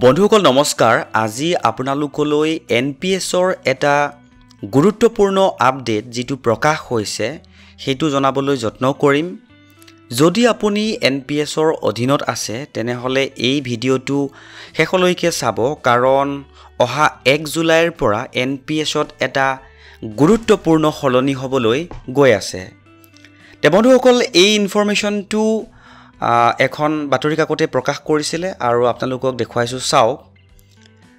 বন্ধুসকল নমস্কাৰ আজি আপোনালোকলৈ এনপিএছৰ এটা গুৰুত্বপূৰ্ণ আপডেট যেটো প্ৰকাশ হৈছে হেতু জনাবলৈ যত্ন কৰিম যদি আপুনি এনপিএছৰ অধীনত আছে তেনেহলে এই ভিডিওটো শেষলৈকে চাব কাৰণ অহা 1 জুলাইৰ পৰা এনপিএছত এটা গুৰুত্বপূৰ্ণ সলনি হ'বলৈ গৈ আছে তে বন্ধুসকল এই ইনফৰমেশনটো এখন বাতৰি কাকতে প্ৰকাশ কৰিছিলে আৰু আপোনালোকক দেখুৱাইছো চাওক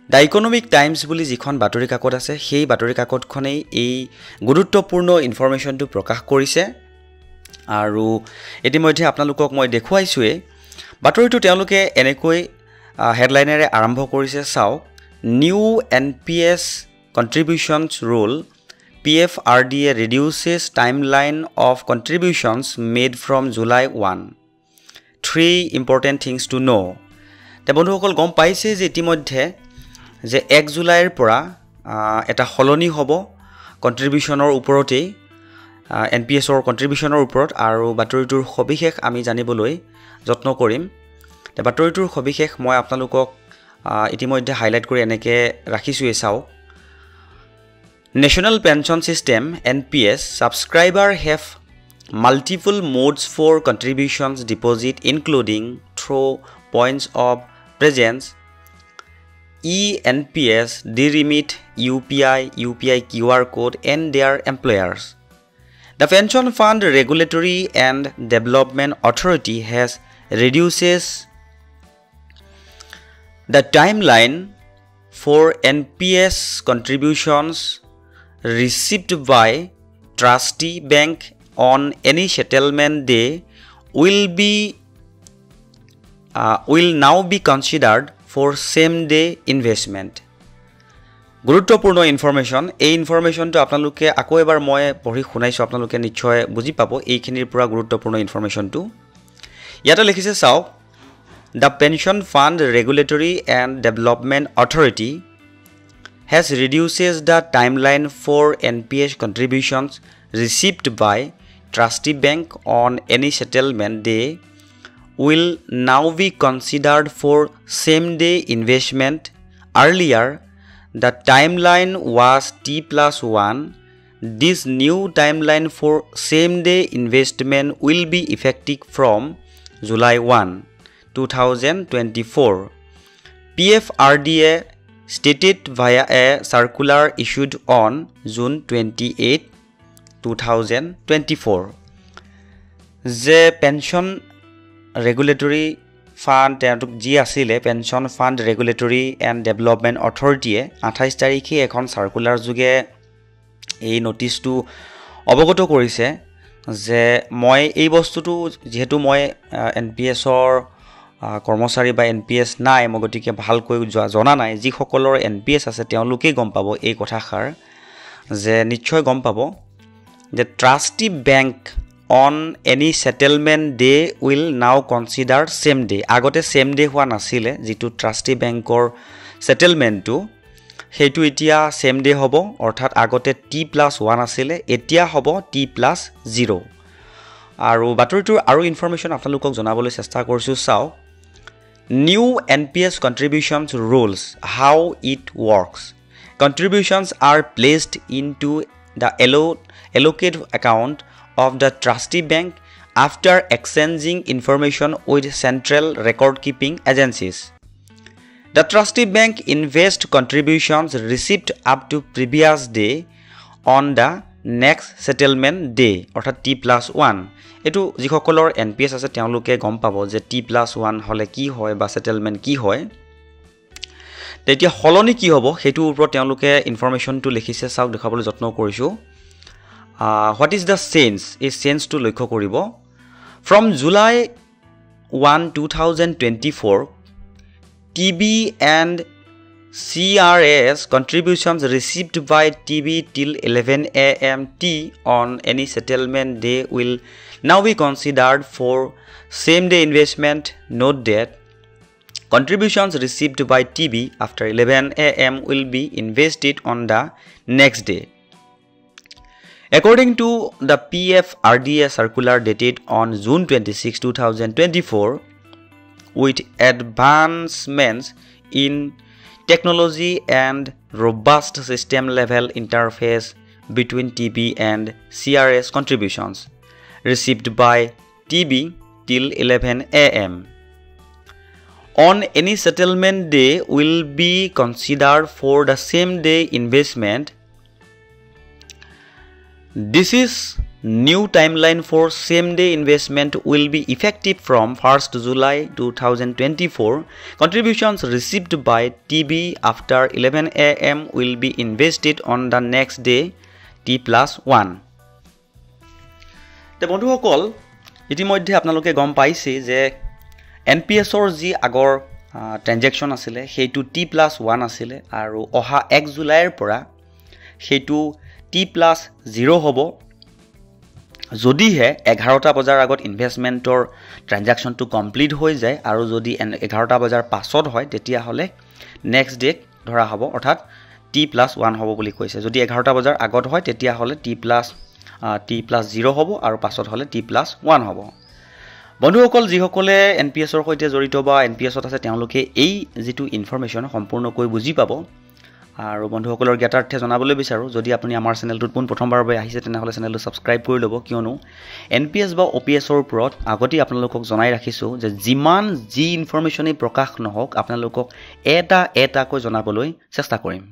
দা ইকোনমিক টাইমছ বুলি যিখন বাতৰি কাকত আছে সেই বাতৰি কাকতখনেই এই গুৰুত্বপূৰ্ণ ইনফৰমেশনটো প্ৰকাশ কৰিছে আৰু ইতিমধ্যে আপোনালোকক মই দেখুৱাইছোৱে বাতৰিটো তেওঁলোকে এনেকৈ হেডলাইনেৰে আৰম্ভ কৰিছে চাওক new NPS contributions rule PFRDA reduces timeline of contributions made from July 1 Three important things to know. তে বন্ধুসকল গম পাইছে যে ইতিমধ্যে যে 1 জুলাইৰ পৰা এটা হলনি হ'ব কন্ট্ৰিবিউশনৰ ওপৰতে এনপিএছৰ কন্ট্ৰিবিউশনৰ ওপৰত আৰু বাতৰিটোৰ সবিশেষ আমি জানিবলৈ যত্ন কৰিম তে বাতৰিটোৰ সবিশেষ মই আপোনালোকক ইতিমধ্যে হাইলাইট কৰি এনেকে ৰাখিছো চাওক National Pension System NPS subscriber have multiple modes for contributions deposit including through points of presence eNPS DRemit UPI QR code and their employers The Pension Fund Regulatory and Development Authority has reduces the timeline for NPS contributions received by trustee bank on any settlement day will now be considered for same day investment গুৰুত্বপূৰ্ণ information এই ইনফৰমেশনটো আপোনালোকে আকৌ এবাৰ মই পঢ়ি শুনাইছো আপোনালোকে নিশ্চয় বুজি পাব এইখিনিৰ পৰা গুৰুত্বপূৰ্ণ ইনফৰমেশনটো ইয়াতে লিখিছে চাওক The Pension Fund Regulatory and Development Authority has reduces the timeline for NPS contributions received by trustee bank on any settlement day will now be considered for same day investment earlier the timeline was T+1 this new timeline for same day investment will be effective from July 1 2024 PFRDA stated via a circular issued on June 28, 2024. The Pension Regulatory Fund Pension Fund Regulatory and Development Authority 28 তাৰিখে এখন সাৰ্কুলাৰ যোগে এই নোটিসটো অবগত কৰিছে যে মই এই বস্তুটো যেহেতু মই এনপিএছৰ কৰ্মচাৰী বা এনপিএছ নাই মগতিকে ভালকৈ জনা নাই যি সকলৰ এনপিএছ আছে তেওঁলোকে গম পাব এই কথাখাৰ যে নিশ্চয় গম পাব যে trustee bank on any settlement day will now consider same day আগতে সেম ডে হোৱা নাছিলে যেটো ট্ৰাষ্টি বেংকৰ সেটেলমেন্টটো হেতু এতিয়া সেম ডে হ'ব অৰ্থাৎ আগতে T+1 আছিলে এতিয়া হ'ব T+0 আৰু বাতৰিটোৰ আৰু ইনফৰমেশন আপোনালোকক জনাবলৈ চেষ্টা কৰিছো চাওক New NPS contributions rules how it works. Contributions are placed into the allocated account of the trustee bank after exchanging information with central record keeping agencies. The trustee bank invests contributions received up to previous day on the next settlement day অর্থাৎ T+1 এটো যিসকলৰ NPS আছে তেওঁলোকে গম পাব যে T+1 হলে কি হয় বা সেটেলমেন্ট কি হয় তেতিয়া হলনি কি হ'ব হেতু ওপৰত তেওঁলোকে ইনফৰমেশনটো লিখিছে চাওক দেখাবলৈ যত্ন কৰিছো what is the sense এই সেন্সটো লক্ষ্য কৰিব from July 1 2024 TB and CRS contributions received by TB till 11 a.m. T on any settlement day will now be considered for same day investment. Note that contributions received by TB after 11 a.m. will be invested on the next day. According to the PFRDA circular dated on June 26, 2024, with advancements in technology and robust system level interface between TB and CRS contributions received by TB till 11 a.m. on any settlement day will be considered for the same day investment. This is new timeline for same day investment will be effective from 1st July 2024. Contributions received by TB after 11 a.m. will be invested on the next day T+1. তে বন্ধুসকল ইতিমধ্যে আপোনালোকে গম পাইছে যে NPSৰ যি আগৰ transaction আছিলে সেইটো T+1 আছিলে আৰু অহা 1 জুলাইৰ পৰা সেইটো T+0 হ'ব যদিহে 11টা বজাৰ আগত ইনভেষ্টমেন্টৰ ট্ৰানজেকশ্যনটো কমপ্লিট হৈ যায় আৰু যদি 11টা বজাৰ পাছত হয় তেতিয়া হলে নেক্সট ডে ধৰা হ'ব অৰ্থাৎ T+1 হ'ব বুলি কৈছে যদি 11টা বজাৰ আগত হয় তেতিয়া হলে T+0 হ'ব আৰু পাছত হলে T+1 হ'ব বন্ধুসকল যিসকলে NPSৰ সৈতে জড়িত বা NPSত আছে তেওঁলোকে এই যেটো ইনফৰমেশন সম্পূৰ্ণকৈ বুজি পাব আৰু বন্ধুসকলৰ জ্ঞাতাৰ্থে জনাবলৈ বিচাৰো যদি আপুনি আমাৰ চেনেলটোত পোন প্ৰথমবাৰৰ বাবে আহিছে তেনেহলে চেনেলটো সাবস্ক্ৰাইব কৰি ল'ব কিয়নো NPS বা OPSৰ ওপৰত আগতে আপোনালোকক জনাই ৰাখিছো যে যিমান যি ইনফৰমেশনে প্ৰকাশ নহওক আপোনালোকক এটাকৈ জনাবলৈ চেষ্টা কৰিম